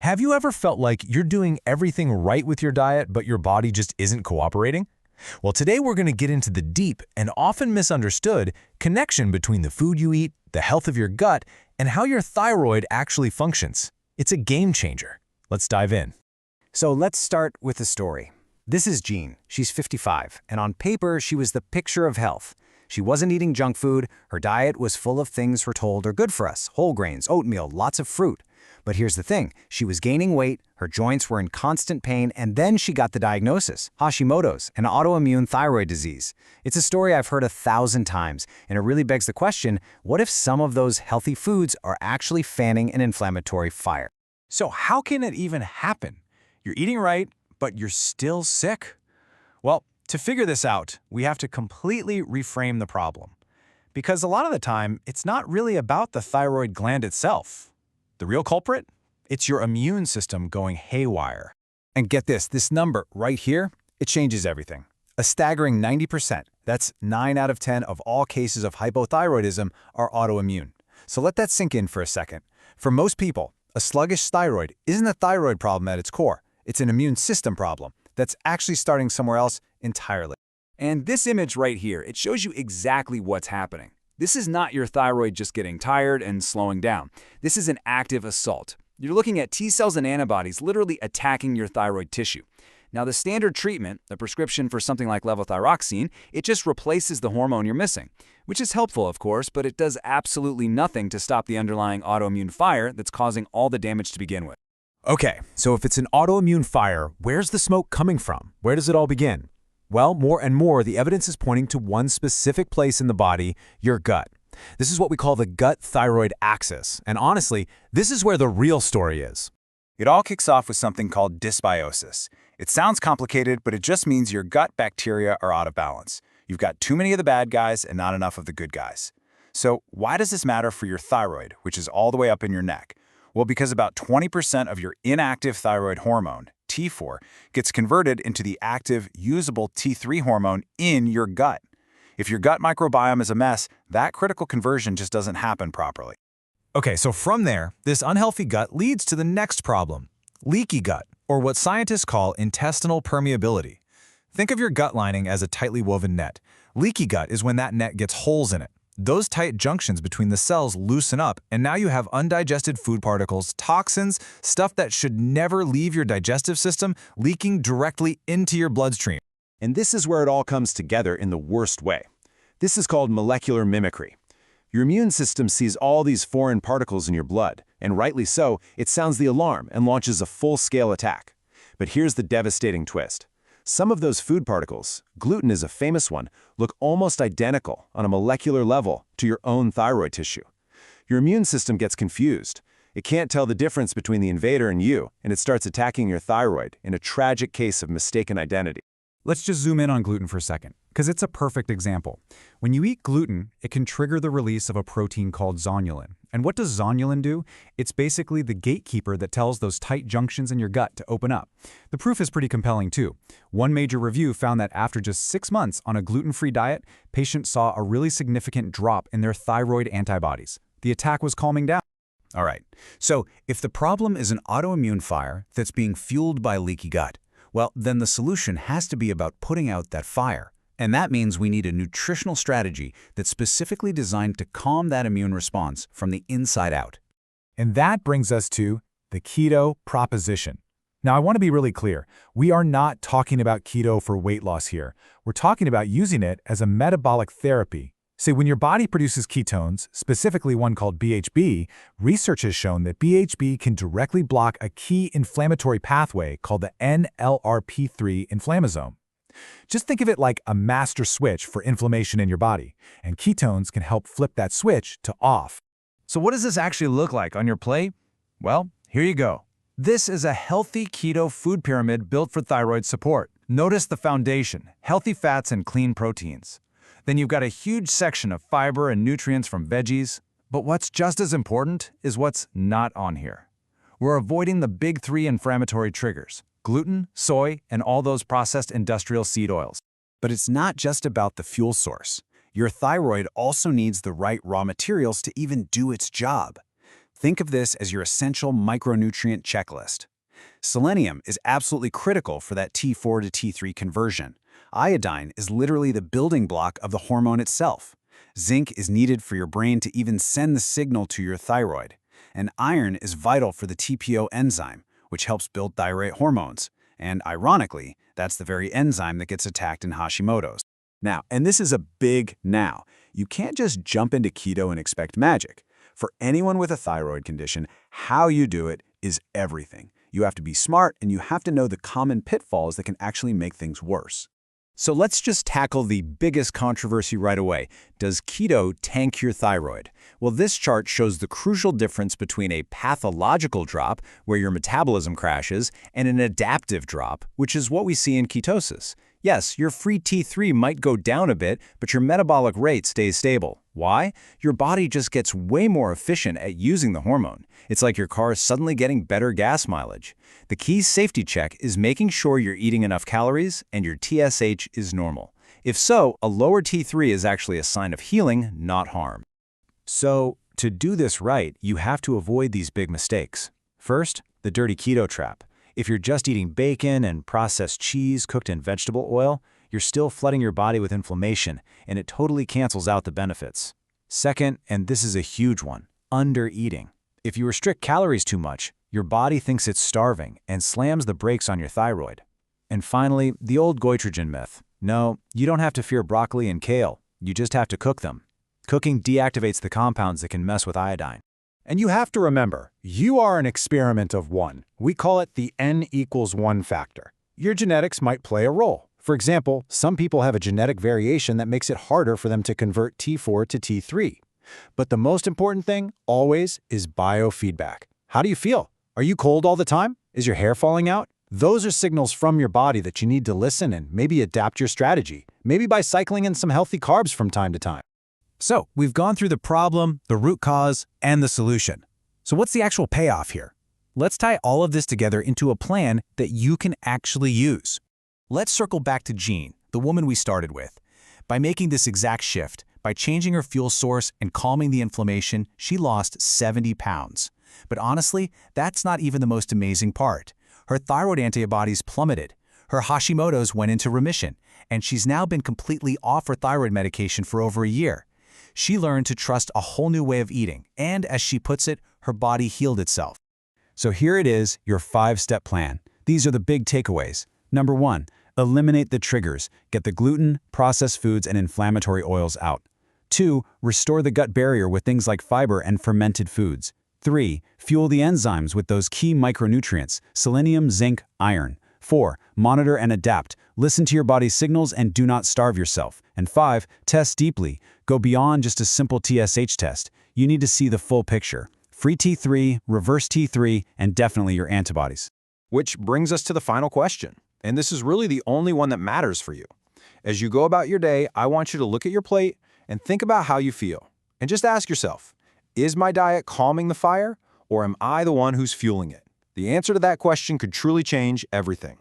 Have you ever felt like you're doing everything right with your diet, but your body just isn't cooperating? Well, today we're going to get into the deep and often misunderstood connection between the food you eat, the health of your gut, and how your thyroid actually functions. It's a game changer. Let's dive in. So let's start with a story. This is Jean. She's 55, and on paper, she was the picture of health. She wasn't eating junk food. Her diet was full of things we're told are good for us: whole grains, oatmeal, lots of fruit. But here's the thing. She was gaining weight, her joints were in constant pain, and then she got the diagnosis: Hashimoto's, an autoimmune thyroid disease. It's a story I've heard 1,000 times, and it really begs the question, what if some of those healthy foods are actually fanning an inflammatory fire? So how can it even happen? You're eating right, but you're still sick? Well, to figure this out, we have to completely reframe the problem. Because a lot of the time, it's not really about the thyroid gland itself. The real culprit? It's your immune system going haywire. And get this number right here, it changes everything. A staggering 90%, that's 9 out of 10 of all cases of hypothyroidism, are autoimmune. So let that sink in for a second. For most people, a sluggish thyroid isn't a thyroid problem at its core. It's an immune system problem that's actually starting somewhere else entirely. And this image right here, it shows you exactly what's happening. This is not your thyroid just getting tired and slowing down. This is an active assault. You're looking at T cells and antibodies literally attacking your thyroid tissue. Now, the standard treatment, the prescription for something like levothyroxine, it just replaces the hormone you're missing, which is helpful, of course, but it does absolutely nothing to stop the underlying autoimmune fire that's causing all the damage to begin with. Okay, so if it's an autoimmune fire, where's the smoke coming from? Where does it all begin? Well, more and more, the evidence is pointing to one specific place in the body, your gut. This is what we call the gut-thyroid axis, and honestly, this is where the real story is. It all kicks off with something called dysbiosis. It sounds complicated, but it just means your gut bacteria are out of balance. You've got too many of the bad guys and not enough of the good guys. So why does this matter for your thyroid, which is all the way up in your neck? Well, because about 20% of your inactive thyroid hormone, T4, gets converted into the active, usable T3 hormone in your gut. If your gut microbiome is a mess, that critical conversion just doesn't happen properly. Okay, so from there, this unhealthy gut leads to the next problem: leaky gut, or what scientists call intestinal permeability. Think of your gut lining as a tightly woven net. Leaky gut is when that net gets holes in it. Those tight junctions between the cells loosen up, and now you have undigested food particles, toxins, stuff that should never leave your digestive system leaking directly into your bloodstream. And this is where it all comes together in the worst way. This is called molecular mimicry. Your immune system sees all these foreign particles in your blood, and rightly so, it sounds the alarm and launches a full-scale attack. But here's the devastating twist. Some of those food particles, gluten is a famous one, look almost identical on a molecular level to your own thyroid tissue. Your immune system gets confused. It can't tell the difference between the invader and you, and it starts attacking your thyroid in a tragic case of mistaken identity. Let's just zoom in on gluten for a second, because it's a perfect example. When you eat gluten, it can trigger the release of a protein called zonulin. And what does zonulin do? It's basically the gatekeeper that tells those tight junctions in your gut to open up. The proof is pretty compelling too. One major review found that after just 6 months on a gluten-free diet, patients saw a really significant drop in their thyroid antibodies. The attack was calming down. All right, so if the problem is an autoimmune fire that's being fueled by leaky gut, well, then the solution has to be about putting out that fire. And that means we need a nutritional strategy that's specifically designed to calm that immune response from the inside out. And that brings us to the keto proposition. Now, I want to be really clear. We are not talking about keto for weight loss here. We're talking about using it as a metabolic therapy. See, when your body produces ketones, specifically one called BHB, research has shown that BHB can directly block a key inflammatory pathway called the NLRP3 inflammasome. Just think of it like a master switch for inflammation in your body, and ketones can help flip that switch to off. So what does this actually look like on your plate? Well, here you go. This is a healthy keto food pyramid built for thyroid support. Notice the foundation: healthy fats and clean proteins. Then you've got a huge section of fiber and nutrients from veggies. But what's just as important is what's not on here. We're avoiding the big 3 inflammatory triggers: gluten, soy, and all those processed industrial seed oils. But it's not just about the fuel source. Your thyroid also needs the right raw materials to even do its job. Think of this as your essential micronutrient checklist. Selenium is absolutely critical for that T4 to T3 conversion. Iodine is literally the building block of the hormone itself. Zinc is needed for your brain to even send the signal to your thyroid. And iron is vital for the TPO enzyme, which helps build thyroid hormones. And ironically, that's the very enzyme that gets attacked in Hashimoto's. Now, and this is a big now, you can't just jump into keto and expect magic. For anyone with a thyroid condition, how you do it is everything. You have to be smart and you have to know the common pitfalls that can actually make things worse. So let's just tackle the biggest controversy right away. Does keto tank your thyroid? Well, this chart shows the crucial difference between a pathological drop, where your metabolism crashes, and an adaptive drop, which is what we see in ketosis. Yes, your free T3 might go down a bit, but your metabolic rate stays stable. Why? Your body just gets way more efficient at using the hormone. It's like your car is suddenly getting better gas mileage. The key safety check is making sure you're eating enough calories and your TSH is normal. If so, a lower T3 is actually a sign of healing, not harm. So, to do this right, you have to avoid these big mistakes. First, the dirty keto trap. If you're just eating bacon and processed cheese cooked in vegetable oil, you're still flooding your body with inflammation, and it totally cancels out the benefits. Second, and this is a huge one, undereating. If you restrict calories too much, your body thinks it's starving and slams the brakes on your thyroid. And finally, the old goitrogen myth. No, you don't have to fear broccoli and kale. You just have to cook them. Cooking deactivates the compounds that can mess with iodine. And you have to remember, you are an experiment of one. We call it the N=1 factor. Your genetics might play a role. For example, some people have a genetic variation that makes it harder for them to convert T4 to T3. But the most important thing, always, is biofeedback. How do you feel? Are you cold all the time? Is your hair falling out? Those are signals from your body that you need to listen and maybe adapt your strategy, maybe by cycling in some healthy carbs from time to time. So, we've gone through the problem, the root cause, and the solution. So what's the actual payoff here? Let's tie all of this together into a plan that you can actually use. Let's circle back to Jean, the woman we started with. By making this exact shift, by changing her fuel source and calming the inflammation, she lost 70 pounds. But honestly, that's not even the most amazing part. Her thyroid antibodies plummeted. Her Hashimoto's went into remission, and she's now been completely off her thyroid medication for over a year. She learned to trust a whole new way of eating, and as she puts it, her body healed itself. So here it is, your 5-step plan. These are the big takeaways. Number 1, eliminate the triggers. Get the gluten, processed foods, and inflammatory oils out. 2, restore the gut barrier with things like fiber and fermented foods. 3, fuel the enzymes with those key micronutrients, selenium, zinc, iron. 4, monitor and adapt. Listen to your body's signals and do not starve yourself. And 5, test deeply. Go beyond just a simple TSH test. You need to see the full picture. Free T3, reverse T3, and definitely your antibodies. Which brings us to the final question. And this is really the only one that matters for you. As you go about your day, I want you to look at your plate and think about how you feel. And just ask yourself, is my diet calming the fire, or am I the one who's fueling it? The answer to that question could truly change everything.